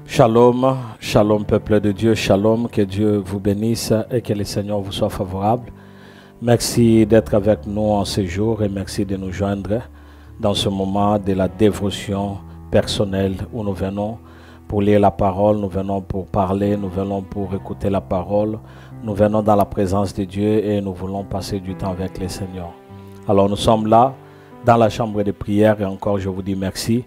Shalom, shalom peuple de Dieu, shalom, que Dieu vous bénisse et que le Seigneur vous soit favorable. Merci d'être avec nous en ce jour et merci de nous joindre dans ce moment de la dévotion personnelle où nous venons pour lire la parole, nous venons pour parler, nous venons pour écouter la parole, nous venons dans la présence de Dieu et nous voulons passer du temps avec le Seigneur. Alors nous sommes là dans la chambre de prière et encore je vous dis merci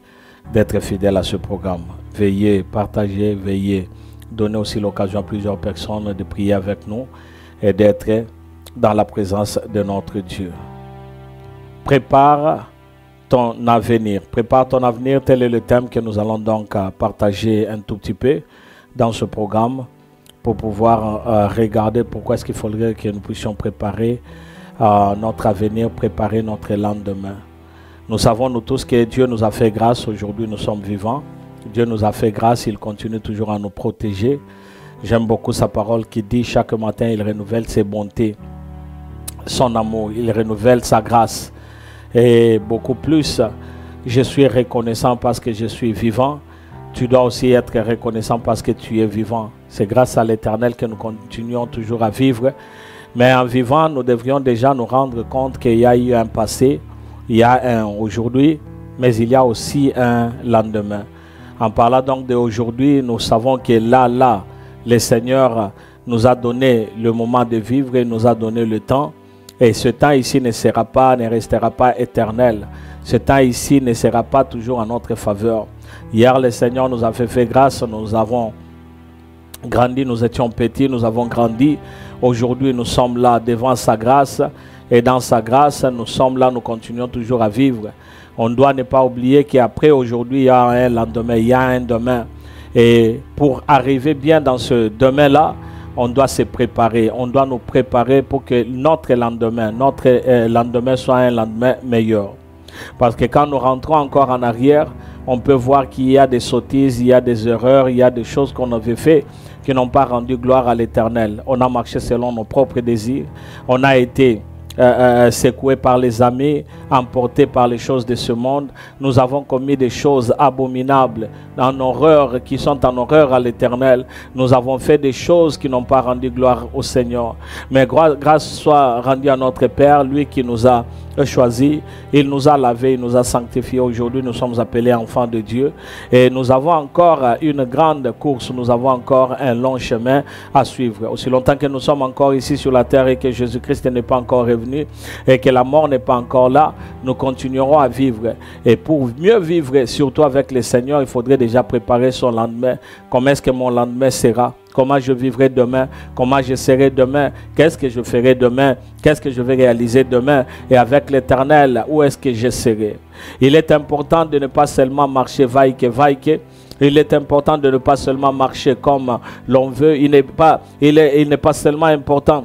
d'être fidèle à ce programme. Veillez, partagez, veillez. Donnez aussi l'occasion à plusieurs personnes de prier avec nous et d'être dans la présence de notre Dieu. Prépare ton avenir. Prépare ton avenir, tel est le thème que nous allons donc partager un tout petit peu dans ce programme pour pouvoir regarder pourquoi est-ce qu'il faudrait que nous puissions préparer notre avenir, préparer notre lendemain. Nous savons nous tous que Dieu nous a fait grâce. Aujourd'hui, nous sommes vivants. Dieu nous a fait grâce. Il continue toujours à nous protéger. J'aime beaucoup sa parole qui dit chaque matin, il renouvelle ses bontés, son amour. Il renouvelle sa grâce. Et beaucoup plus, je suis reconnaissant parce que je suis vivant. Tu dois aussi être reconnaissant parce que tu es vivant. C'est grâce à l'Éternel que nous continuons toujours à vivre. Mais en vivant, nous devrions déjà nous rendre compte qu'il y a eu un passé. Il y a un aujourd'hui, mais il y a aussi un lendemain. En parlant donc d'aujourd'hui, nous savons que là, le Seigneur nous a donné le moment de vivre et nous a donné le temps. Et ce temps ici ne restera pas éternel. Ce temps ici ne sera pas toujours en notre faveur. Hier, le Seigneur nous a fait grâce, nous avons grandi, nous étions petits, nous avons grandi. Aujourd'hui, nous sommes là devant sa grâce. Et dans sa grâce, nous sommes là, nous continuons toujours à vivre. On doit ne pas oublier qu'après aujourd'hui, il y a un lendemain, il y a un demain. Et pour arriver bien dans ce demain-là, on doit se préparer. On doit nous préparer pour que notre lendemain soit un lendemain meilleur. Parce que quand nous rentrons encore en arrière, on peut voir qu'il y a des sottises, il y a des erreurs, il y a des choses qu'on avait fait qui n'ont pas rendu gloire à l'Éternel. On a marché selon nos propres désirs. On a été secoué par les amis, emporté par les choses de ce monde. Nous avons commis des choses abominables, en horreur, qui sont en horreur à l'Éternel. Nous avons fait des choses qui n'ont pas rendu gloire au Seigneur. Mais grâce soit rendue à notre Père, lui qui nous a choisi, il nous a lavé, il nous a sanctifiés. Aujourd'hui, nous sommes appelés enfants de Dieu et nous avons encore une grande course, nous avons encore un long chemin à suivre. Aussi longtemps que nous sommes encore ici sur la terre et que Jésus-Christ n'est pas encore revenu et que la mort n'est pas encore là, nous continuerons à vivre. Et pour mieux vivre, surtout avec le Seigneur, il faudrait déjà préparer son lendemain. Comment est-ce que mon lendemain sera? Comment je vivrai demain? Comment je serai demain? Qu'est-ce que je ferai demain? Qu'est-ce que je vais réaliser demain? Et avec l'Éternel, où est-ce que je serai? Il est important de ne pas seulement marcher vaille-que. Il est important de ne pas seulement marcher comme l'on veut. Il n'est pas seulement important.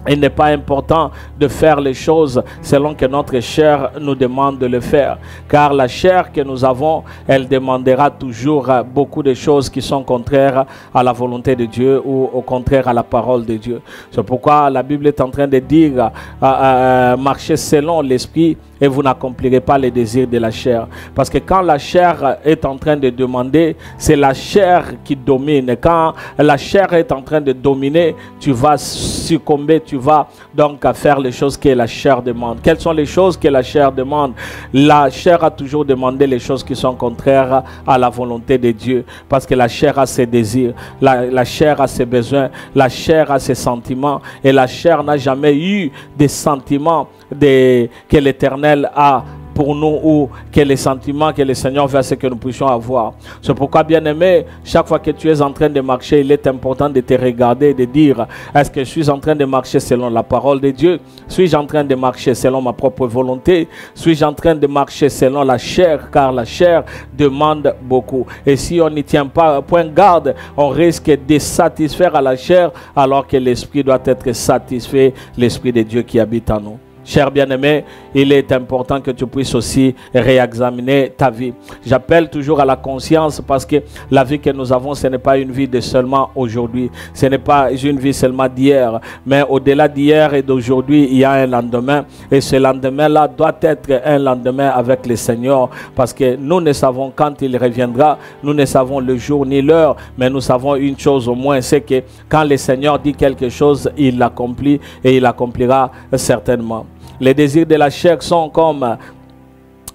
Il n'est pas important de faire les choses selon que notre chair nous demande de le faire. Car la chair que nous avons, elle demandera toujours beaucoup de choses qui sont contraires à la volonté de Dieu ou au contraire à la parole de Dieu. C'est pourquoi la Bible est en train de dire marchez selon l'esprit et vous n'accomplirez pas les désirs de la chair. Parce que quand la chair est en train de demander, c'est la chair qui domine. Et quand la chair est en train de dominer, tu vas succomber, tu vas donc faire les choses que la chair demande. Quelles sont les choses que la chair demande? La chair a toujours demandé les choses qui sont contraires à la volonté de Dieu. Parce que la chair a ses désirs, la chair a ses besoins, la chair a ses sentiments. Et la chair n'a jamais eu des sentiments que l'Éternel a pour nous ou que les sentiments que le Seigneur veut, c'est que nous puissions avoir. C'est pourquoi, bien-aimé, chaque fois que tu es en train de marcher, il est important de te regarder et de dire, est-ce que je suis en train de marcher selon la parole de Dieu? Suis-je en train de marcher selon ma propre volonté? Suis-je en train de marcher selon la chair? Car la chair demande beaucoup. Et si on n'y tient pas point garde, on risque de satisfaire à la chair alors que l'esprit doit être satisfait, l'esprit de Dieu qui habite en nous. cher bien-aimé, il est important que tu puisses aussi réexaminer ta vie. J'appelle toujours à la conscience parce que la vie que nous avons, ce n'est pas une vie de seulement aujourd'hui. Ce n'est pas une vie seulement d'hier. Mais au-delà d'hier et d'aujourd'hui, il y a un lendemain. Et ce lendemain-là doit être un lendemain avec le Seigneur. Parce que nous ne savons quand il reviendra. Nous ne savons le jour ni l'heure. Mais nous savons une chose au moins, c'est que quand le Seigneur dit quelque chose, il l'accomplit et il l'accomplira certainement. Les désirs de la chair sont comme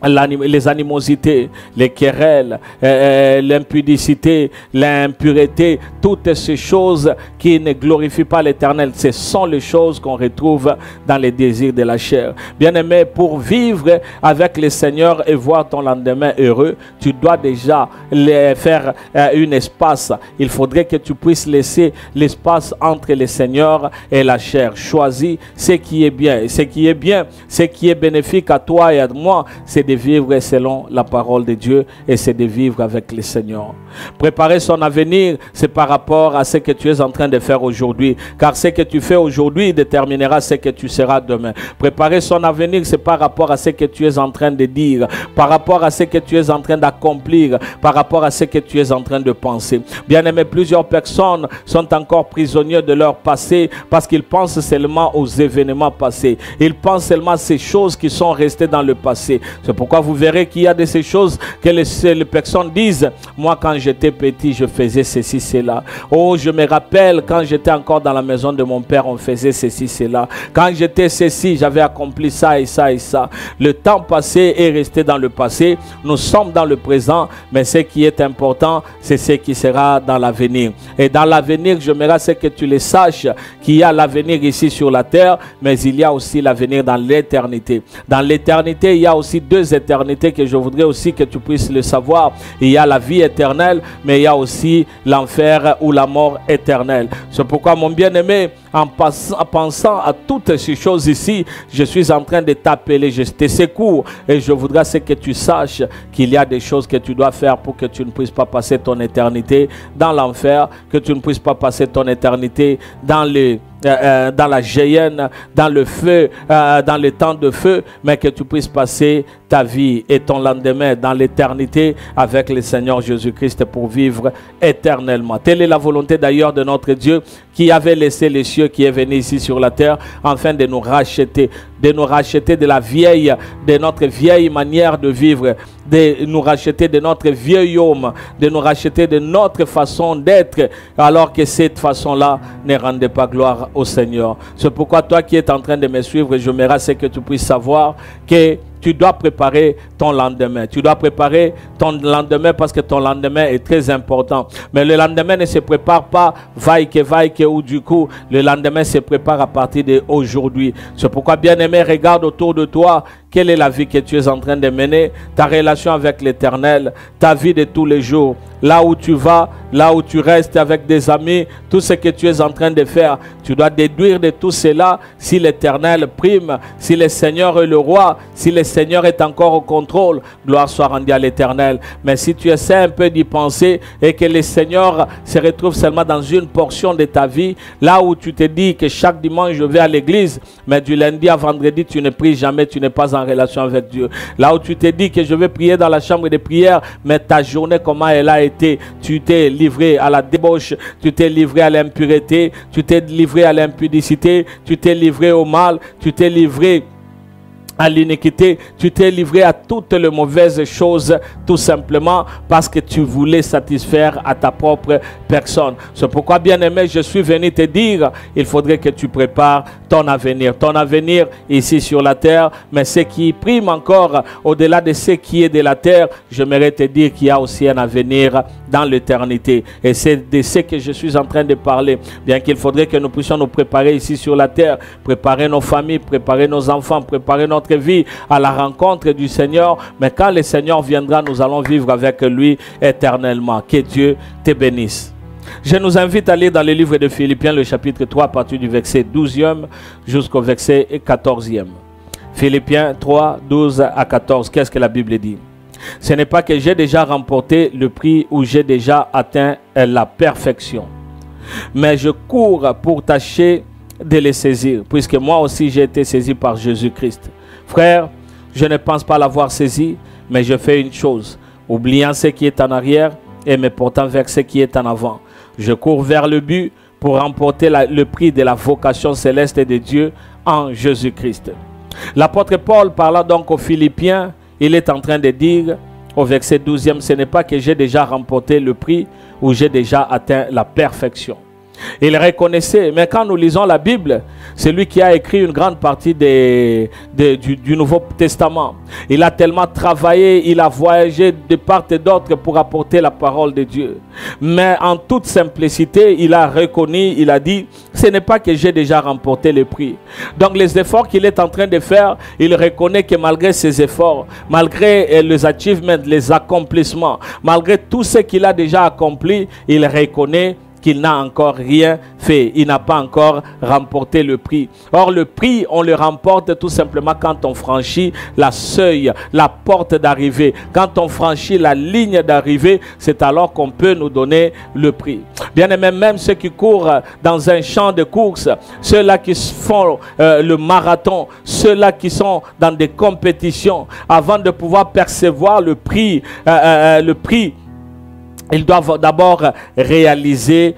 les animosités, les querelles, l'impudicité, l'impureté, toutes ces choses qui ne glorifient pas l'Éternel, ce sont les choses qu'on retrouve dans les désirs de la chair. Bien-aimé, pour vivre avec le Seigneur et voir ton lendemain heureux, tu dois déjà faire un espace. Il faudrait que tu puisses laisser l'espace entre le Seigneur et la chair. Choisis ce qui est bien. Ce qui est bien, ce qui est bénéfique à toi et à moi, c'est de vivre selon la parole de Dieu et c'est de vivre avec le Seigneur. Préparer son avenir, c'est par rapport à ce que tu es en train de faire aujourd'hui, car ce que tu fais aujourd'hui déterminera ce que tu seras demain. Préparer son avenir, c'est par rapport à ce que tu es en train de dire, par rapport à ce que tu es en train d'accomplir, par rapport à ce que tu es en train de penser. Bien aimé, plusieurs personnes sont encore prisonniers de leur passé parce qu'ils pensent seulement aux événements passés. Ils pensent seulement à ces choses qui sont restées dans le passé. C'est pourquoi vous verrez qu'il y a de ces choses que les personnes disent. Moi, quand j'étais petit, je faisais ceci, cela. Oh, je me rappelle quand j'étais encore dans la maison de mon père, on faisait ceci, cela. Quand j'étais ceci, j'avais accompli ça et ça et ça. Le temps passé est resté dans le passé. Nous sommes dans le présent, mais ce qui est important, c'est ce qui sera dans l'avenir. Et dans l'avenir, j'aimerais que tu le saches, qu'il y a l'avenir ici sur la terre, mais il y a aussi l'avenir dans l'éternité. Dans l'éternité, il y a aussi deux éternités que je voudrais aussi que tu puisses le savoir. Il y a la vie éternelle, mais il y a aussi l'enfer ou la mort éternelle. C'est pourquoi, mon bien-aimé, en pensant à toutes ces choses ici, je suis en train de t'appeler, je te secours et je voudrais que tu saches qu'il y a des choses que tu dois faire pour que tu ne puisses pas passer ton éternité dans l'enfer, que tu ne puisses pas passer ton éternité dans la géhenne, dans le feu, dans le temps de feu, mais que tu puisses passer ta vie et ton lendemain dans l'éternité avec le Seigneur Jésus-Christ pour vivre éternellement. Telle est la volonté d'ailleurs de notre Dieu qui avait laissé les cieux, qui est venu ici sur la terre afin de nous racheter de la vieille, de notre vieille manière de vivre, de nous racheter de notre vieil homme, de nous racheter de notre façon d'être, alors que cette façon-là ne rendait pas gloire au Seigneur. C'est pourquoi toi qui es en train de me suivre, je m'aimerais que tu puisses savoir que tu dois préparer ton lendemain. Tu dois préparer ton lendemain parce que ton lendemain est très important. Mais le lendemain ne se prépare pas vaille que ou du coup. Le lendemain se prépare à partir d'aujourd'hui. C'est pourquoi, bien-aimé, regarde autour de toi. Quelle est la vie que tu es en train de mener? Ta relation avec l'Éternel, ta vie de tous les jours. Là où tu vas, là où tu restes avec des amis, tout ce que tu es en train de faire, tu dois déduire de tout cela si l'Éternel prime, si le Seigneur est le roi, si le Seigneur est encore au contrôle, gloire soit rendue à l'Éternel. Mais si tu essaies un peu d'y penser et que le Seigneur se retrouve seulement dans une portion de ta vie, là où tu te dis que chaque dimanche je vais à l'église, mais du lundi à vendredi tu ne pries jamais, tu n'es pas en relation avec Dieu. Là où tu te dis que je vais prier dans la chambre de prière, mais ta journée comment elle a été, tu t'es livré à la débauche, tu t'es livré à l'impureté, tu t'es livré à l'impudicité, tu t'es livré au mal, tu t'es livré à l'iniquité, tu t'es livré à toutes les mauvaises choses tout simplement parce que tu voulais satisfaire à ta propre personne. C'est pourquoi, bien-aimé, je suis venu te dire, il faudrait que tu prépares ton avenir ici sur la terre, mais ce qui prime encore au-delà de ce qui est de la terre, j'aimerais te dire qu'il y a aussi un avenir dans l'éternité et c'est de ce que je suis en train de parler. Bien qu'il faudrait que nous puissions nous préparer ici sur la terre, préparer nos familles, préparer nos enfants, préparer notre vie à la rencontre du Seigneur, mais quand le Seigneur viendra, nous allons vivre avec lui éternellement. Que Dieu te bénisse. Je nous invite à lire dans le livre de Philippiens, le chapitre 3, à partir du verset 12e jusqu'au verset 14e. Philippiens 3, 12 à 14. Qu'est-ce que la Bible dit? Ce n'est pas que j'ai déjà remporté le prix ou j'ai déjà atteint la perfection, mais je cours pour tâcher de les saisir, puisque moi aussi j'ai été saisi par Jésus-Christ. Frère, je ne pense pas l'avoir saisi, mais je fais une chose, oubliant ce qui est en arrière et me portant vers ce qui est en avant. Je cours vers le but pour remporter le prix de la vocation céleste de Dieu en Jésus-Christ. L'apôtre Paul, parlant donc aux Philippiens, il est en train de dire au verset 12e, ce n'est pas que j'ai déjà remporté le prix ou j'ai déjà atteint la perfection. Il reconnaissait, mais quand nous lisons la Bible, c'est lui qui a écrit une grande partie du Nouveau Testament. Il a tellement travaillé, il a voyagé de part et d'autre pour apporter la parole de Dieu. Mais en toute simplicité, il a reconnu, il a dit, ce n'est pas que j'ai déjà remporté le prix. Donc les efforts qu'il est en train de faire, il reconnaît que malgré ses efforts, malgré les achievements, les accomplissements, malgré tout ce qu'il a déjà accompli, il reconnaît qu'il n'a encore rien fait. Il n'a pas encore remporté le prix. Or, le prix, on le remporte tout simplement quand on franchit la seuil, la porte d'arrivée. Quand on franchit la ligne d'arrivée, c'est alors qu'on peut nous donner le prix. Bien aimé, même ceux qui courent dans un champ de course, ceux-là qui font le marathon, ceux-là qui sont dans des compétitions, avant de pouvoir percevoir le prix, ils doivent d'abord réaliser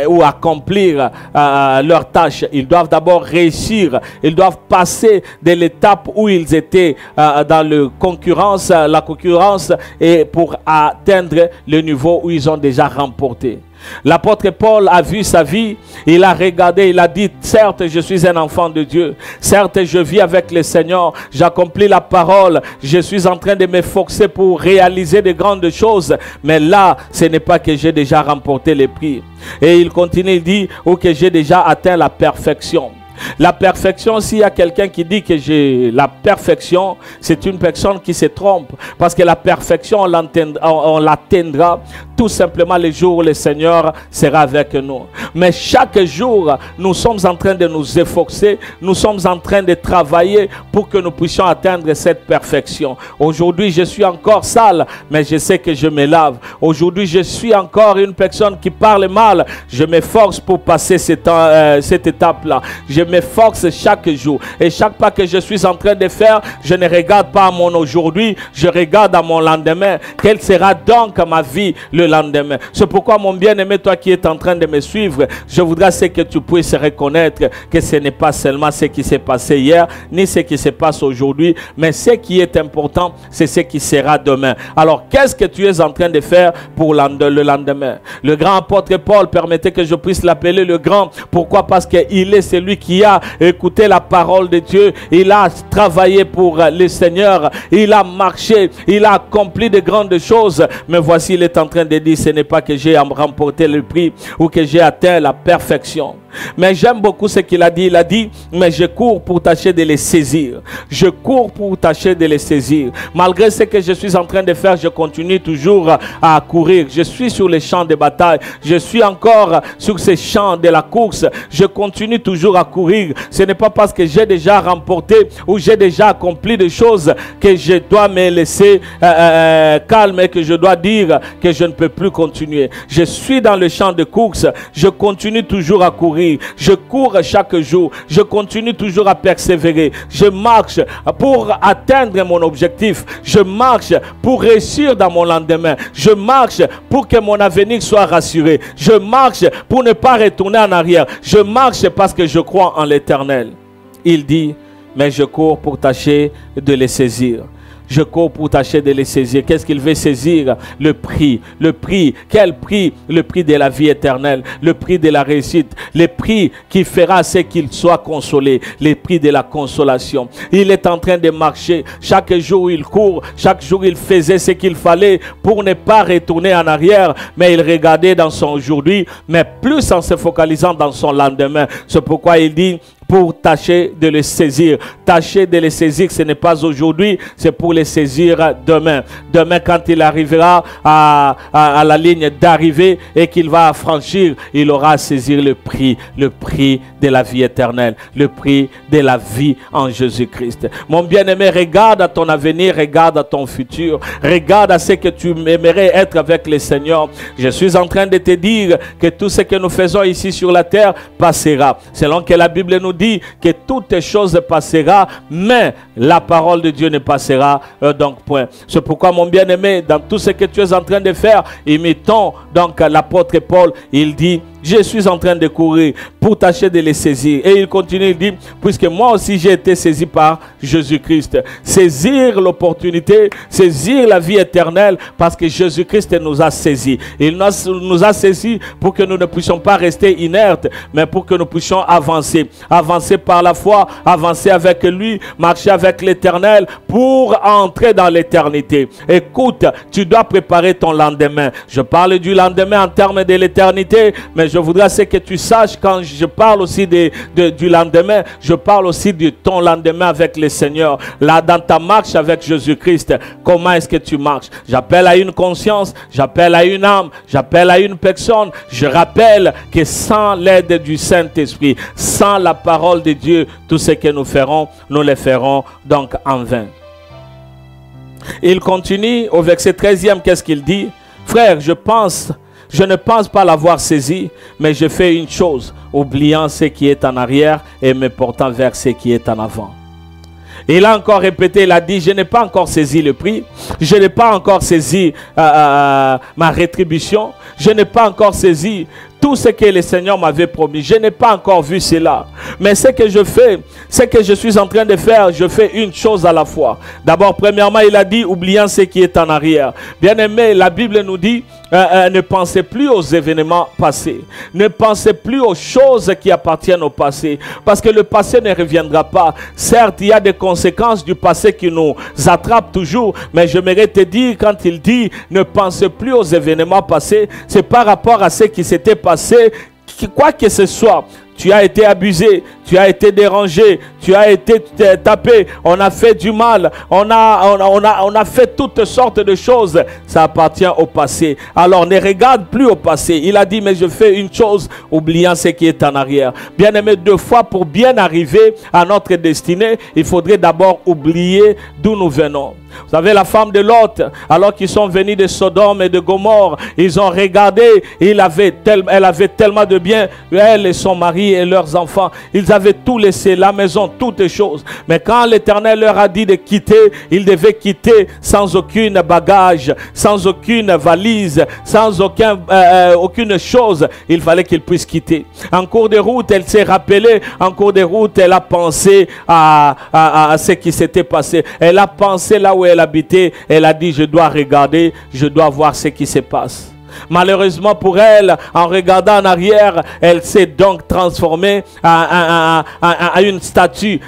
ou accomplir leurs tâches. Ils doivent d'abord réussir. Ils doivent passer de l'étape où ils étaient dans la concurrence et pour atteindre le niveau où ils ont déjà remporté. L'apôtre Paul a vu sa vie, il a regardé, il a dit, certes je suis un enfant de Dieu, certes je vis avec le Seigneur, j'accomplis la parole, je suis en train de m'efforcer pour réaliser de grandes choses, mais là ce n'est pas que j'ai déjà remporté les prix. Et il continue, il dit, ou que j'ai déjà atteint la perfection. La perfection, s'il y a quelqu'un qui dit que j'ai la perfection, c'est une personne qui se trompe. Parce que la perfection, on l'atteindra tout simplement le jour où le Seigneur sera avec nous. Mais chaque jour, nous sommes en train de nous efforcer, nous sommes en train de travailler pour que nous puissions atteindre cette perfection. Aujourd'hui, je suis encore sale, mais je sais que je me lave. Aujourd'hui, je suis encore une personne qui parle mal. Je m'efforce pour passer cette étape-là. Je m'efforce chaque jour. Et chaque pas que je suis en train de faire, je ne regarde pas à mon aujourd'hui, je regarde à mon lendemain. Quelle sera donc ma vie le lendemain? C'est pourquoi, mon bien-aimé, toi qui es en train de me suivre, je voudrais que tu puisses reconnaître que ce n'est pas seulement ce qui s'est passé hier, ni ce qui se passe aujourd'hui, mais ce qui est important, c'est ce qui sera demain. Alors, qu'est-ce que tu es en train de faire pour le lendemain? Le grand apôtre Paul, permettez que je puisse l'appeler le grand. Pourquoi? Parce qu'il est celui qui a écouté la parole de Dieu, il a travaillé pour le Seigneur, il a marché, il a accompli de grandes choses, mais voici il est en train de dire, ce n'est pas que j'ai remporté le prix ou que j'ai atteint la perfection. Mais j'aime beaucoup ce qu'il a dit, mais je cours pour tâcher de les saisir. Je cours pour tâcher de les saisir. Malgré ce que je suis en train de faire, je continue toujours à courir. Je suis sur les champs de bataille. Je suis encore sur ces champs de la course. Je continue toujours à courir. Ce n'est pas parce que j'ai déjà remporté ou j'ai déjà accompli des choses que je dois me laisser calme et que je dois dire que je ne peux plus continuer. Je suis dans le champ de course. Je continue toujours à courir. Je cours chaque jour. Je continue toujours à persévérer. Je marche pour atteindre mon objectif. Je marche pour réussir dans mon lendemain. Je marche pour que mon avenir soit rassuré. Je marche pour ne pas retourner en arrière. Je marche parce que je crois en l'Éternel. Il dit, mais je cours pour tâcher de les saisir. Je cours pour tâcher de les saisir. Qu'est-ce qu'il veut saisir? Le prix. Le prix. Quel prix? Le prix de la vie éternelle. Le prix de la réussite. Le prix qui fera ce qu'il soit consolé. Le prix de la consolation. Il est en train de marcher. Chaque jour il court. Chaque jour il faisait ce qu'il fallait pour ne pas retourner en arrière. Mais il regardait dans son aujourd'hui. Mais plus en se focalisant dans son lendemain. C'est pourquoi il dit, pour tâcher de les saisir. Tâcher de les saisir, ce n'est pas aujourd'hui, c'est pour les saisir demain. Demain, quand il arrivera à la ligne d'arrivée et qu'il va franchir, il aura à saisir le prix de la vie éternelle, le prix de la vie en Jésus-Christ. Mon bien-aimé, regarde à ton avenir, regarde à ton futur, regarde à ce que tu aimerais être avec le Seigneur. Je suis en train de te dire que tout ce que nous faisons ici sur la terre passera. Selon que la Bible nous dit que toutes choses passeront, mais la parole de Dieu ne passera donc point. C'est pourquoi, mon bien-aimé, dans tout ce que tu es en train de faire, imitons donc l'apôtre Paul. Il dit: je suis en train de courir pour tâcher de les saisir. Et il continue, il dit: puisque moi aussi j'ai été saisi par Jésus-Christ. Saisir l'opportunité, saisir la vie éternelle, parce que Jésus-Christ nous a saisis. Il nous a saisis pour que nous ne puissions pas rester inertes, mais pour que nous puissions avancer. Avancer par la foi, avancer avec lui, marcher avec l'Éternel pour entrer dans l'éternité. Écoute, tu dois préparer ton lendemain. Je parle du lendemain en termes de l'éternité, mais je voudrais que tu saches, quand je parle aussi du lendemain, je parle aussi de ton lendemain avec le Seigneur. Là, dans ta marche avec Jésus-Christ, comment est-ce que tu marches? J'appelle à une conscience, j'appelle à une âme, j'appelle à une personne. Je rappelle que sans l'aide du Saint-Esprit, sans la parole de Dieu, tout ce que nous ferons, nous le ferons donc en vain. Il continue au verset 13e, qu'est-ce qu'il dit? Frère, je ne pense pas l'avoir saisi, mais je fais une chose, oubliant ce qui est en arrière et me portant vers ce qui est en avant. Il a encore répété, il a dit: je n'ai pas encore saisi le prix, je n'ai pas encore saisi ma rétribution, je n'ai pas encore saisi tout ce que le Seigneur m'avait promis. Je n'ai pas encore vu cela. Mais ce que je fais, ce que je suis en train de faire, je fais une chose à la fois. D'abord, premièrement, il a dit: oubliant ce qui est en arrière. Bien aimé, la Bible nous dit: ne pensez plus aux événements passés. Ne pensez plus aux choses qui appartiennent au passé. Parce que le passé ne reviendra pas. Certes, il y a des conséquences du passé qui nous attrapent toujours. Mais j'aimerais te dire, quand il dit: ne pensez plus aux événements passés, c'est par rapport à ce qui s'était passé. Quoi que ce soit, tu as été abusé, tu as été dérangé, tu as été tapé, on a fait du mal, on a fait toutes sortes de choses. Ça appartient au passé. Alors ne regarde plus au passé. Il a dit: mais je fais une chose, oubliant ce qui est en arrière. Bien aimé, deux fois, pour bien arriver à notre destinée, il faudrait d'abord oublier d'où nous venons. Vous savez, la femme de Lot, alors qu'ils sont venus de Sodome et de Gomorrhe, ils ont regardé, elle avait tellement de biens, elle et son mari et leurs enfants, ils avaient tout laissé, la maison, toutes les choses. Mais quand l'Éternel leur a dit de quitter, ils devaient quitter sans aucune bagage, sans aucune valise, sans aucune chose. Il fallait qu'ils puissent quitter. En cours de route, elle s'est rappelée, en cours de route, elle a pensé à ce qui s'était passé. Elle a pensé là où elle habitait, elle a dit: je dois regarder, je dois voir ce qui se passe. Malheureusement pour elle, en regardant en arrière, elle s'est donc transformée à une statue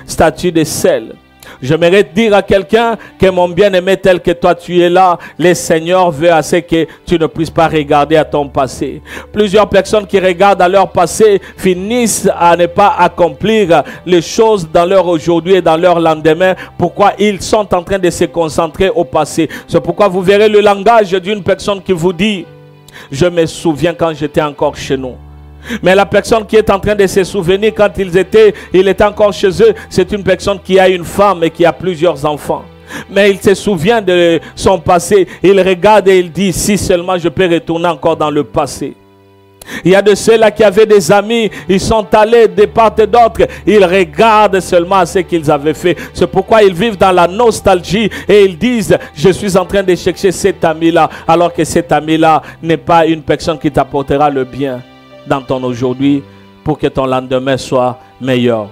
de sel. J'aimerais dire à quelqu'un que, mon bien-aimé, tel que toi tu es là, le Seigneur veut assez que tu ne puisses pas regarder à ton passé. Plusieurs personnes qui regardent à leur passé finissent à ne pas accomplir les choses dans leur aujourd'hui et dans leur lendemain. Pourquoi? Ils sont en train de se concentrer au passé. C'est pourquoi vous verrez le langage d'une personne qui vous dit: je me souviens quand j'étais encore chez nous. Mais la personne qui est en train de se souvenir quand il était encore chez eux, c'est une personne qui a une femme et qui a plusieurs enfants. Mais il se souvient de son passé. Il regarde et il dit: si seulement je peux retourner encore dans le passé. Il y a de ceux-là qui avaient des amis, ils sont allés de part et d'autre, ils regardent seulement à ce qu'ils avaient fait. C'est pourquoi ils vivent dans la nostalgie et ils disent: je suis en train de chercher cet ami-là, alors que cet ami-là n'est pas une personne qui t'apportera le bien dans ton aujourd'hui pour que ton lendemain soit meilleur.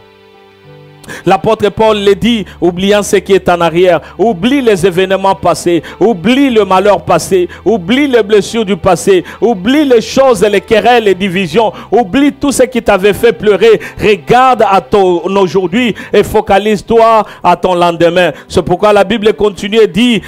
L'apôtre Paul le dit, oubliant ce qui est en arrière. Oublie les événements passés, oublie le malheur passé, oublie les blessures du passé, oublie les choses, les querelles, les divisions, oublie tout ce qui t'avait fait pleurer. Regarde à ton aujourd'hui et focalise-toi à ton lendemain. C'est pourquoi la Bible continue et dit,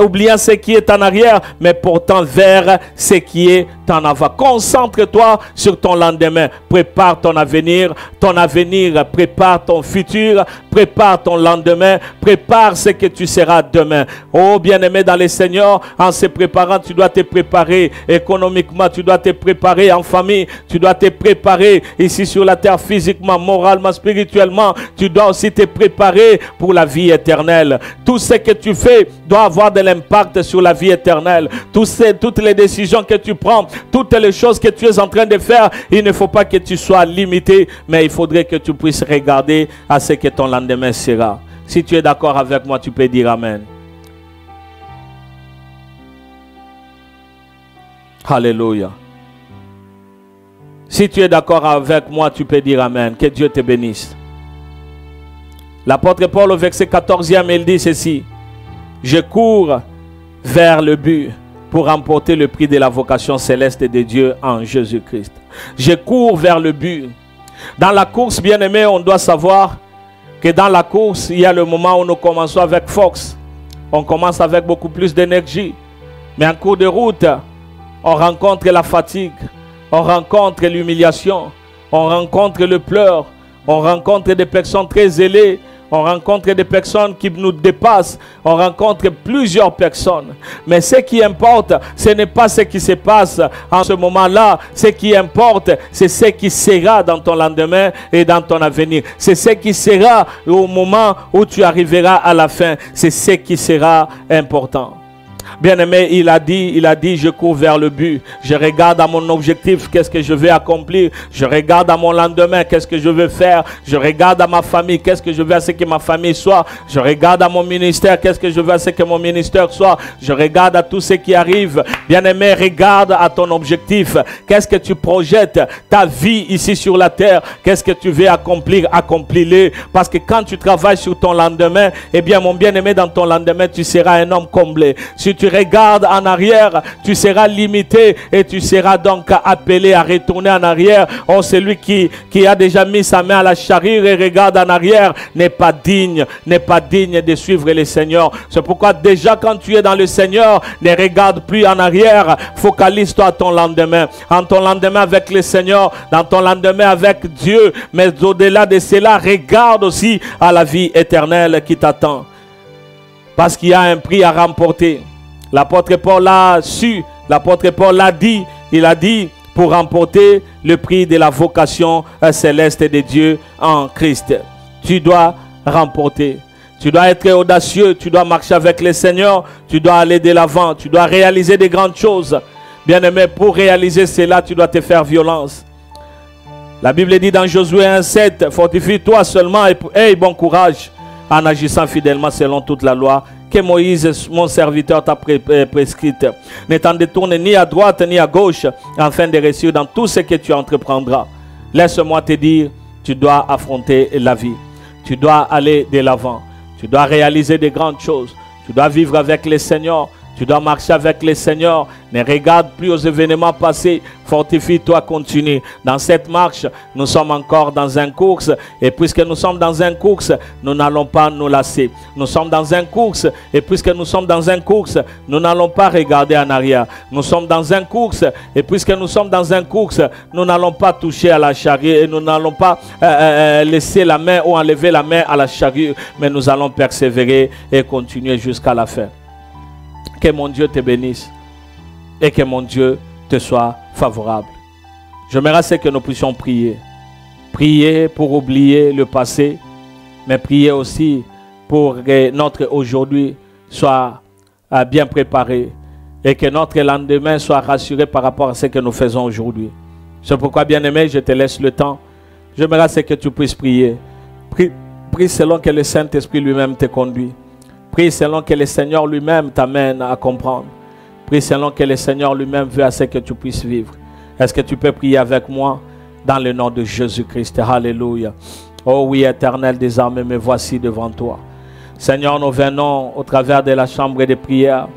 oubliant ce qui est en arrière, mais portant vers ce qui est en avant. Concentre-toi sur ton lendemain. Prépare ton avenir. Ton avenir prépare ton futur. Prépare ton lendemain. Prépare ce que tu seras demain. Oh, bien-aimé dans le Seigneur, en se préparant, tu dois te préparer économiquement. Tu dois te préparer en famille. Tu dois te préparer ici sur la terre physiquement, moralement, spirituellement. Tu dois aussi te préparer pour la vie éternelle. Tout ce que tu fais doit avoir de l'impact sur la vie éternelle. Toutes les décisions que tu prends, toutes les choses que tu es en train de faire, il ne faut pas que tu sois limité, mais il faudrait que tu puisses regarder à ce que ton lendemain sera. Si tu es d'accord avec moi, tu peux dire Amen. Alléluia. Si tu es d'accord avec moi, tu peux dire Amen. Que Dieu te bénisse. L'apôtre Paul au verset 14e, il dit ceci: je cours vers le but pour remporter le prix de la vocation céleste de Dieu en Jésus-Christ. Je cours vers le but. Dans la course, bien-aimé, on doit savoir que dans la course, il y a le moment où nous commençons avec force. On commence avec beaucoup plus d'énergie. Mais en cours de route, on rencontre la fatigue, on rencontre l'humiliation, on rencontre le pleur, on rencontre des personnes très zélées, on rencontre des personnes qui nous dépassent, on rencontre plusieurs personnes. Mais ce qui importe, ce n'est pas ce qui se passe en ce moment-là. Ce qui importe, c'est ce qui sera dans ton lendemain et dans ton avenir. C'est ce qui sera au moment où tu arriveras à la fin. C'est ce qui sera important. Bien-aimé, il a dit, je cours vers le but. Je regarde à mon objectif, qu'est-ce que je vais accomplir. Je regarde à mon lendemain, qu'est-ce que je veux faire. Je regarde à ma famille, qu'est-ce que je veux à ce que ma famille soit. Je regarde à mon ministère, qu'est-ce que je veux à ce que mon ministère soit. Je regarde à tout ce qui arrive. Bien-aimé, regarde à ton objectif. Qu'est-ce que tu projettes, ta vie ici sur la terre. Qu'est-ce que tu veux accomplir, accomplis-le. Parce que quand tu travailles sur ton lendemain, eh bien, mon bien-aimé, dans ton lendemain, tu seras un homme comblé. Si tu regardes en arrière, tu seras limité et tu seras donc appelé à retourner en arrière. Oh, celui qui a déjà mis sa main à la charrue et regarde en arrière n'est pas digne de suivre le Seigneur. C'est pourquoi déjà quand tu es dans le Seigneur, ne regarde plus en arrière, focalise-toi à ton lendemain. En ton lendemain avec le Seigneur, dans ton lendemain avec Dieu, mais au-delà de cela, regarde aussi à la vie éternelle qui t'attend. Parce qu'il y a un prix à remporter. L'apôtre Paul l'a su, l'apôtre Paul l'a dit, il a dit pour remporter le prix de la vocation céleste de Dieu en Christ. Tu dois remporter, tu dois être audacieux, tu dois marcher avec le Seigneur, tu dois aller de l'avant, tu dois réaliser de grandes choses. Bien-aimé, pour réaliser cela, tu dois te faire violence. La Bible dit dans Josué 1,7, fortifie-toi seulement et aie bon courage en agissant fidèlement selon toute la loi que Moïse, mon serviteur, t'a prescrite. Ne t'en détourne ni à droite ni à gauche, afin de réussir dans tout ce que tu entreprendras. Laisse-moi te dire, tu dois affronter la vie. Tu dois aller de l'avant. Tu dois réaliser de grandes choses. Tu dois vivre avec le Seigneur. Tu dois marcher avec le Seigneur. Ne regarde plus aux événements passés. Fortifie-toi, continue. Dans cette marche, nous sommes encore dans une course. Et puisque nous sommes dans une course, nous n'allons pas nous lasser. Nous sommes dans une course. Et puisque nous sommes dans une course, nous n'allons pas regarder en arrière. Nous sommes dans une course. Et puisque nous sommes dans une course, nous n'allons pas toucher à la charrue. Et nous n'allons pas laisser la main ou enlever la main à la charrue. Mais nous allons persévérer et continuer jusqu'à la fin. Que mon Dieu te bénisse et que mon Dieu te soit favorable. J'aimerais que nous puissions prier. Prier pour oublier le passé, mais prier aussi pour que notre aujourd'hui soit bien préparé et que notre lendemain soit rassuré par rapport à ce que nous faisons aujourd'hui. C'est pourquoi, bien-aimé, je te laisse le temps. J'aimerais que tu puisses prier. Prie selon que le Saint-Esprit lui-même te conduit. Prie selon que le Seigneur lui-même t'amène à comprendre. Prie selon que le Seigneur lui-même veut à ce que tu puisses vivre. Est-ce que tu peux prier avec moi dans le nom de Jésus-Christ? Alléluia. Oh oui, Éternel des armées, me voici devant toi. Seigneur, nous venons au travers de la chambre de prière,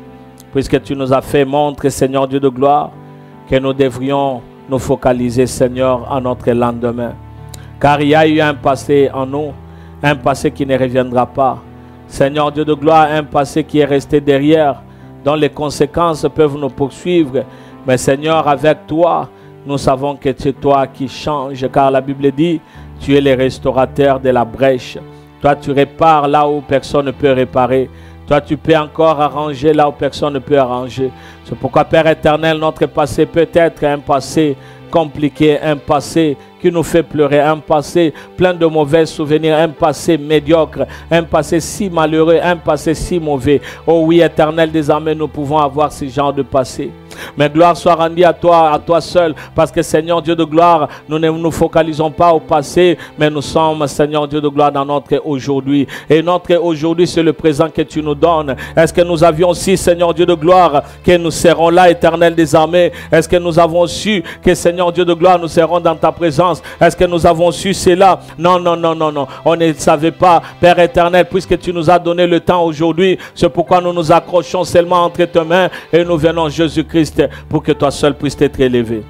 puisque tu nous as fait montre, Seigneur Dieu de gloire, que nous devrions nous focaliser, Seigneur, à notre lendemain. Car il y a eu un passé en nous, un passé qui ne reviendra pas. Seigneur Dieu de gloire, un passé qui est resté derrière, dont les conséquences peuvent nous poursuivre. Mais Seigneur, avec toi, nous savons que c'est toi qui changes, car la Bible dit, tu es le restaurateur de la brèche. Toi, tu répares là où personne ne peut réparer. Toi, tu peux encore arranger là où personne ne peut arranger. C'est pourquoi, Père éternel, notre passé peut être un passé compliqué, un passé qui nous fait pleurer, un passé plein de mauvais souvenirs, un passé médiocre, un passé si malheureux, un passé si mauvais. Oh oui, éternel, désormais nous pouvons avoir ce genre de passé. Mais gloire soit rendue à toi seul, parce que Seigneur Dieu de gloire, nous ne nous focalisons pas au passé, mais nous sommes, Seigneur Dieu de gloire, dans notre aujourd'hui. Et notre aujourd'hui, c'est le présent que tu nous donnes. Est-ce que nous avions su, Seigneur Dieu de gloire, que nous serons là, éternel des armées? Est-ce que nous avons su que, Seigneur Dieu de gloire, nous serons dans ta présence? Est-ce que nous avons su cela? Non, non, non, non, non. On ne savait pas, Père éternel, puisque tu nous as donné le temps aujourd'hui. C'est pourquoi nous nous accrochons seulement entre tes mains et nous venons, Jésus-Christ, pour que toi seul puisses être élevé.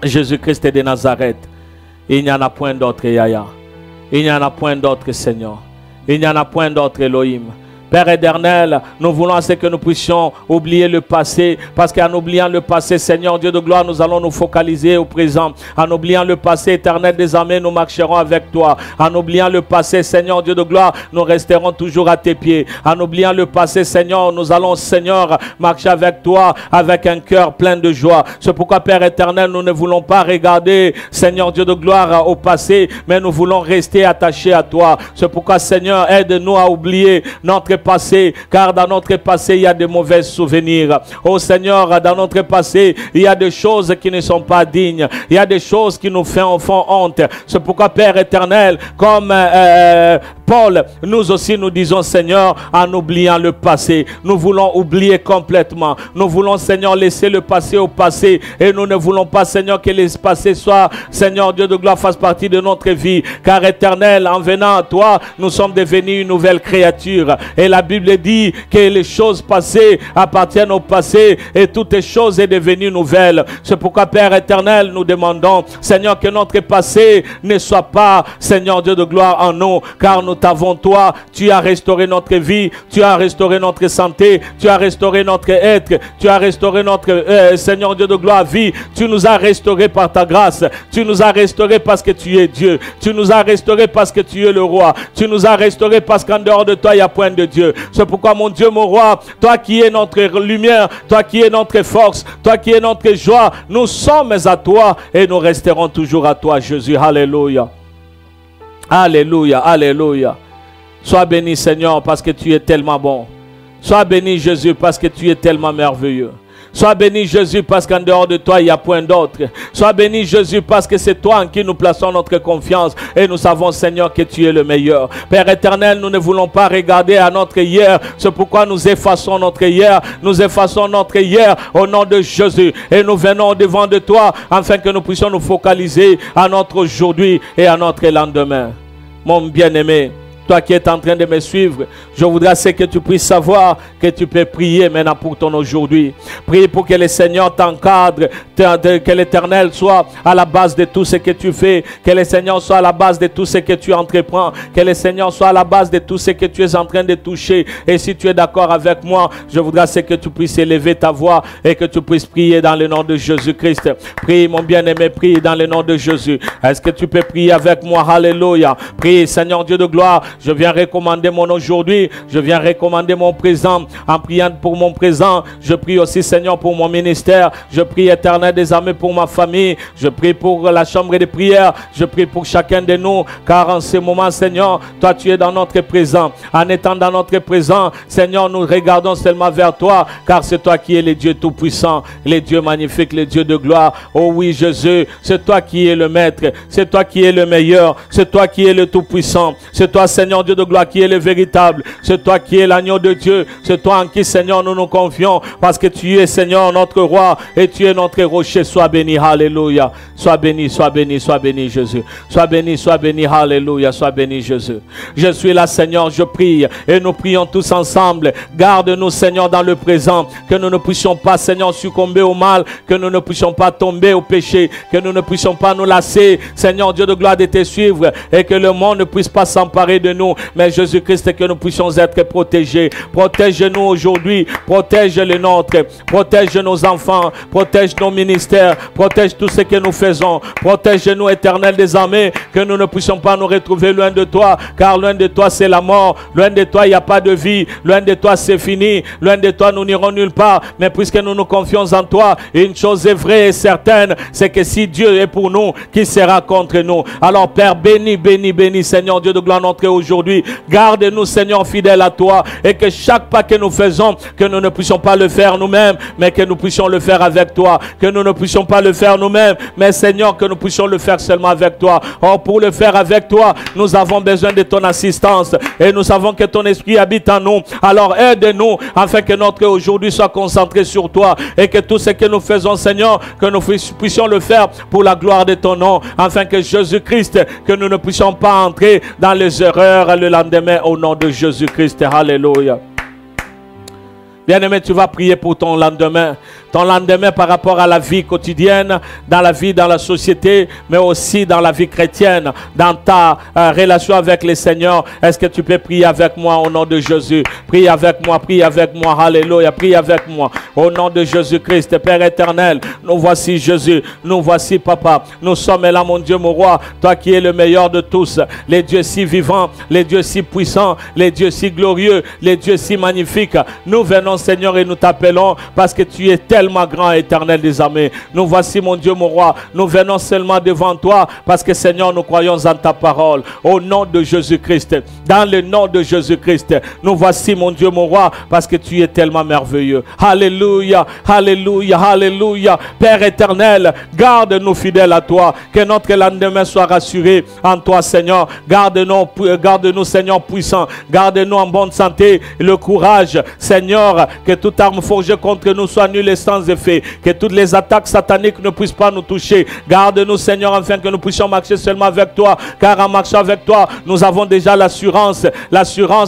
Jésus-Christ de Nazareth, il n'y en a point d'autre, Yahya. Il n'y en a point d'autre, Seigneur. Il n'y en a point d'autre, Elohim. Père éternel, nous voulons que nous puissions oublier le passé, parce qu'en oubliant le passé, Seigneur Dieu de gloire, nous allons nous focaliser au présent. En oubliant le passé, éternel désormais, nous marcherons avec toi. En oubliant le passé, Seigneur Dieu de gloire, nous resterons toujours à tes pieds. En oubliant le passé, Seigneur, nous allons, Seigneur, marcher avec toi, avec un cœur plein de joie. C'est pourquoi, Père éternel, nous ne voulons pas regarder, Seigneur Dieu de gloire, au passé, mais nous voulons rester attachés à toi. C'est pourquoi, Seigneur, aide-nous à oublier notre passé, car dans notre passé il y a de mauvais souvenirs. Oh Seigneur, dans notre passé il y a des choses qui ne sont pas dignes, il y a des choses qui nous font honte. C'est pourquoi, Père éternel, comme Paul, nous aussi nous disons, Seigneur, en oubliant le passé, nous voulons oublier complètement. Nous voulons, Seigneur, laisser le passé au passé, et nous ne voulons pas, Seigneur, que le passé soit, Seigneur Dieu de gloire, fasse partie de notre vie, car éternel, en venant à toi, nous sommes devenus une nouvelle créature. Et la Bible dit que les choses passées appartiennent au passé et toutes les choses sont devenues nouvelles. C'est pourquoi, Père éternel, nous demandons, Seigneur, que notre passé ne soit pas, Seigneur Dieu de gloire, en nous, car nous t'avons toi. Tu as restauré notre vie, tu as restauré notre santé, tu as restauré notre être, tu as restauré notre, Seigneur Dieu de gloire, vie. Tu nous as restauré par ta grâce, tu nous as restauré parce que tu es Dieu, tu nous as restauré parce que tu es le roi, tu nous as restauré parce qu'en dehors de toi, il n'y a point de Dieu. C'est pourquoi, mon Dieu, mon roi, toi qui es notre lumière, toi qui es notre force, toi qui es notre joie, nous sommes à toi et nous resterons toujours à toi, Jésus. Alléluia. Alléluia, alléluia. Sois béni, Seigneur, parce que tu es tellement bon. Sois béni, Jésus, parce que tu es tellement merveilleux. Sois béni, Jésus, parce qu'en dehors de toi, il n'y a point d'autre. Sois béni, Jésus, parce que c'est toi en qui nous plaçons notre confiance. Et nous savons, Seigneur, que tu es le meilleur. Père éternel, nous ne voulons pas regarder à notre hier. C'est pourquoi nous effaçons notre hier. Nous effaçons notre hier au nom de Jésus. Et nous venons au devant de toi, afin que nous puissions nous focaliser à notre aujourd'hui et à notre lendemain. Mon bien-aimé, toi qui es en train de me suivre, je voudrais que tu puisses savoir que tu peux prier maintenant pour ton aujourd'hui. Prie pour que le Seigneur t'encadre, que l'Éternel soit à la base de tout ce que tu fais, que le Seigneur soit à la base de tout ce que tu entreprends, que le Seigneur soit à la base de tout ce que tu es en train de toucher. Et si tu es d'accord avec moi, je voudrais que tu puisses élever ta voix et que tu puisses prier dans le nom de Jésus-Christ. Prie, mon bien-aimé, prie dans le nom de Jésus. Est-ce que tu peux prier avec moi? Alléluia. Prie, Seigneur Dieu de gloire. Je viens recommander mon aujourd'hui, je viens recommander mon présent. En priant pour mon présent, je prie aussi, Seigneur, pour mon ministère. Je prie, Éternel des armées, pour ma famille. Je prie pour la chambre de prière. Je prie pour chacun de nous, car en ce moment, Seigneur, toi tu es dans notre présent. En étant dans notre présent, Seigneur, nous regardons seulement vers toi, car c'est toi qui es le Dieu tout-puissant, le Dieu magnifique, le Dieu de gloire. Oh oui, Jésus, c'est toi qui es le maître, c'est toi qui es le meilleur, c'est toi qui es le tout-puissant, c'est toi, Seigneur Dieu de gloire, qui est le véritable. C'est toi qui es l'agneau de Dieu. C'est toi en qui, Seigneur, nous nous confions, parce que tu es, Seigneur, notre roi, et tu es notre rocher, sois béni, alléluia. Sois béni, sois béni, sois béni, Jésus. Sois béni, alléluia, sois béni, Jésus. Je suis là, Seigneur, je prie et nous prions tous ensemble. Garde-nous, Seigneur, dans le présent, que nous ne puissions pas, Seigneur, succomber au mal, que nous ne puissions pas tomber au péché, que nous ne puissions pas nous lasser, Seigneur Dieu de gloire, de te suivre et que le monde ne puisse pas s'emparer de nous, mais Jésus-Christ, que nous puissions être protégés. Protège-nous aujourd'hui, protège les nôtres, protège nos enfants, protège nos ministères, protège tout ce que nous faisons, protège-nous, Éternel des armées, que nous ne puissions pas nous retrouver loin de toi, car loin de toi c'est la mort, loin de toi il n'y a pas de vie, loin de toi c'est fini, loin de toi nous n'irons nulle part, mais puisque nous nous confions en toi, une chose est vraie et certaine, c'est que si Dieu est pour nous, qui sera contre nous? Alors Père, bénis, bénis, bénis, Seigneur Dieu de gloire, notre aujourd'hui, garde-nous, Seigneur, fidèles à toi, et que chaque pas que nous faisons, que nous ne puissions pas le faire nous-mêmes, mais que nous puissions le faire avec toi, que nous ne puissions pas le faire nous-mêmes, mais Seigneur, que nous puissions le faire seulement avec toi. Or, pour le faire avec toi, nous avons besoin de ton assistance, et nous savons que ton esprit habite en nous. Alors aide-nous, afin que notre aujourd'hui soit concentré sur toi, et que tout ce que nous faisons, Seigneur, que nous puissions le faire pour la gloire de ton nom, afin que Jésus-Christ, que nous ne puissions pas entrer dans les erreurs le lendemain, au nom de Jésus-Christ. Alléluia. Bien-aimé, tu vas prier pour ton lendemain. Ton lendemain par rapport à la vie quotidienne, dans la vie, dans la société, mais aussi dans la vie chrétienne, dans ta relation avec le Seigneur. Est-ce que tu peux prier avec moi au nom de Jésus? Prie avec moi, alléluia, prie avec moi. Au nom de Jésus-Christ, Père éternel, nous voici Jésus, nous voici Papa. Nous sommes là, mon Dieu, mon roi, toi qui es le meilleur de tous, les dieux si vivants, les dieux si puissants, les dieux si glorieux, les dieux si magnifiques. Nous venons, Seigneur, et nous t'appelons parce que tu es tellement grand, éternel des armées. Nous voici, mon Dieu, mon roi. Nous venons seulement devant toi parce que, Seigneur, nous croyons en ta parole. Au nom de Jésus-Christ, dans le nom de Jésus-Christ, nous voici, mon Dieu, mon roi, parce que tu es tellement merveilleux. Alléluia, alléluia, alléluia. Père éternel, garde-nous fidèles à toi. Que notre lendemain soit rassuré en toi, Seigneur. Garde-nous, Seigneur puissant. Garde-nous en bonne santé, le courage, Seigneur. Que toute arme forgée contre nous soit nulle et sans effet. Que toutes les attaques sataniques ne puissent pas nous toucher. Garde-nous, Seigneur, afin que nous puissions marcher seulement avec toi. Car en marchant avec toi, nous avons déjà l'assurance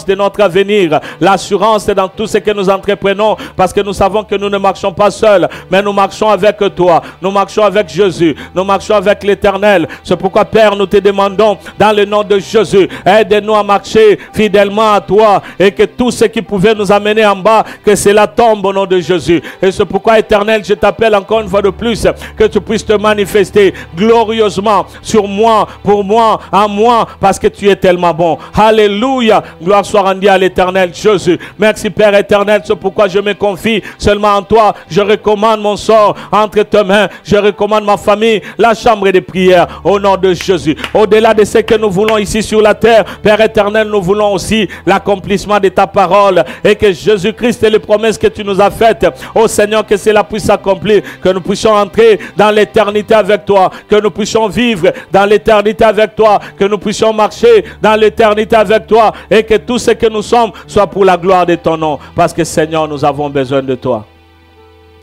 de notre avenir. L'assurance dans tout ce que nous entreprenons. Parce que nous savons que nous ne marchons pas seuls, mais nous marchons avec toi. Nous marchons avec Jésus. Nous marchons avec l'Éternel. C'est pourquoi, Père, nous te demandons, dans le nom de Jésus, aide-nous à marcher fidèlement à toi. Et que tout ce qui pouvait nous amener en bas, que cela tombe au nom de Jésus. Et c'est pourquoi, Éternel, je t'appelle encore une fois de plus, que tu puisses te manifester glorieusement sur moi, pour moi, en moi, parce que tu es tellement bon. Alléluia. Gloire soit rendue à l'Éternel Jésus. Merci, Père éternel. C'est pourquoi je me confie seulement en toi. Je recommande mon sort entre tes mains. Je recommande ma famille, la chambre de prière, au nom de Jésus. Au-delà de ce que nous voulons ici sur la terre, Père éternel, nous voulons aussi l'accomplissement de ta parole, et que Jésus-Christ et les promesses que tu nous as faites, ô Seigneur, que cela puisse s'accomplir, que nous puissions entrer dans l'éternité avec toi, que nous puissions vivre dans l'éternité avec toi, que nous puissions marcher dans l'éternité avec toi, et que tout ce que nous sommes soit pour la gloire de ton nom, parce que, Seigneur, nous avons besoin de toi.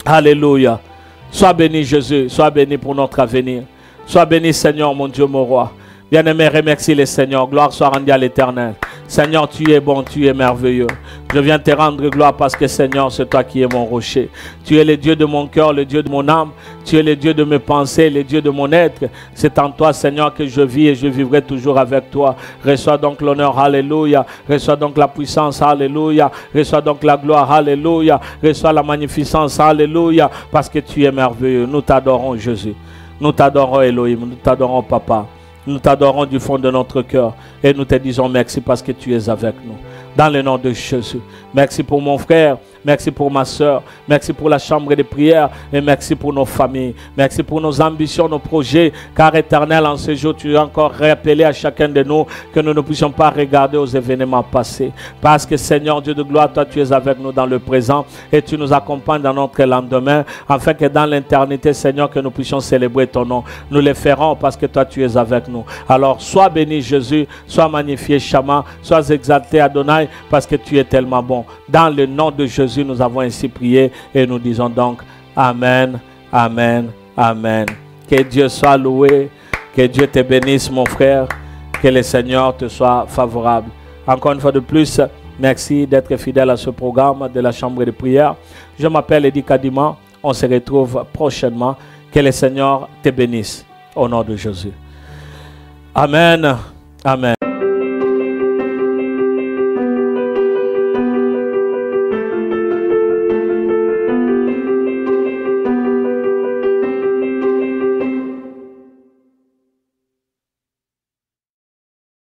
Alléluia. Sois béni, Jésus, sois béni pour notre avenir. Sois béni, Seigneur, mon Dieu, mon roi. Bien-aimé, remercie le Seigneur. Gloire soit rendue à l'Éternel. Seigneur, tu es bon, tu es merveilleux. Je viens te rendre gloire parce que, Seigneur, c'est toi qui es mon rocher. Tu es le Dieu de mon cœur, le Dieu de mon âme. Tu es le Dieu de mes pensées, le Dieu de mon être. C'est en toi, Seigneur, que je vis et je vivrai toujours avec toi. Reçois donc l'honneur, alléluia. Reçois donc la puissance, alléluia. Reçois donc la gloire, alléluia. Reçois la magnificence, alléluia. Parce que tu es merveilleux. Nous t'adorons, Jésus. Nous t'adorons, Elohim. Nous t'adorons, Papa. Nous t'adorons du fond de notre cœur et nous te disons merci parce que tu es avec nous. Dans le nom de Jésus. Merci pour mon frère, merci pour ma soeur, merci pour la chambre de prière et merci pour nos familles. Merci pour nos ambitions, nos projets, car éternel, en ce jour, tu as encore rappelé à chacun de nous que nous ne puissions pas regarder aux événements passés. Parce que, Seigneur Dieu de gloire, toi tu es avec nous dans le présent et tu nous accompagnes dans notre lendemain, afin que dans l'éternité, Seigneur, que nous puissions célébrer ton nom. Nous le ferons parce que toi tu es avec nous. Alors, sois béni Jésus, sois magnifié Shama, sois exalté Adonai, parce que tu es tellement bon. Dans le nom de Jésus, nous avons ainsi prié et nous disons donc Amen, Amen. Amen. Que Dieu soit loué. Que Dieu te bénisse, mon frère. Que le Seigneur te soit favorable. Encore une fois de plus, merci d'être fidèle à ce programme de la chambre de prière. Je m'appelle Eddie Kadima. On se retrouve prochainement. Que le Seigneur te bénisse. Au nom de Jésus. Amen. Amen.